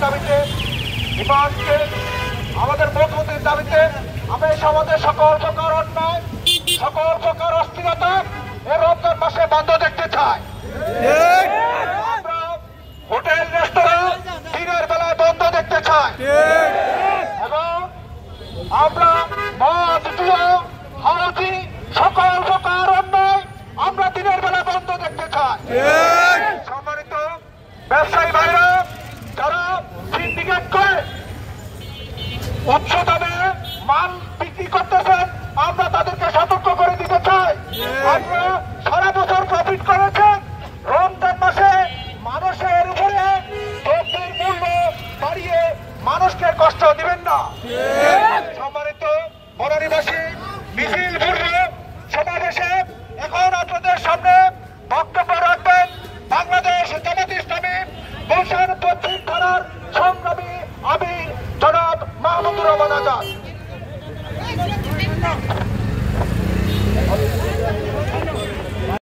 দাবিতে ইমানকে আমাদের মজবুতির দাবিতে আমরা এই সমাজের সকল প্রকার অন্যায় সকল প্রকার অস্থিরতা এই রমজান মাসে বন্ধ দেখতে চাই। আমরা হোটেল রেস্তোরাঁ দিনের বেলায় বন্ধ দেখতে চাই এবং আমরা মদ জুয়া হারাজি সকল প্রকার অন্যায় আমরা দিনের বেলা বন্ধ দেখতে চাই। সম্মানিত ব্যবসায়ী ভাইরা যারা সিন্ডিকেট করে উচ্চ দামে মাল বিক্রি করতেছেন আমরা তাদেরকে সতর্ক করে দিতে চাই। আপনারা সারা বছর প্রফিট করেছেন, রমজান মাসে মানুষের উপরে দ্রব্যের মূল্য বাড়িয়ে মানুষকে কষ্ট দিবেন না। সম্মানিত বনানীবাসী, মিছিল পূর্ব সমাবেশে এখন আপনাদের সামনে বক্তব্য রাখবেন বাংলাদেশ জামাত ইসলামী গুলশান পশ্চিম থানার সংগ্রামী আমির জনাব মাহমুদুর রহমান আজাদ।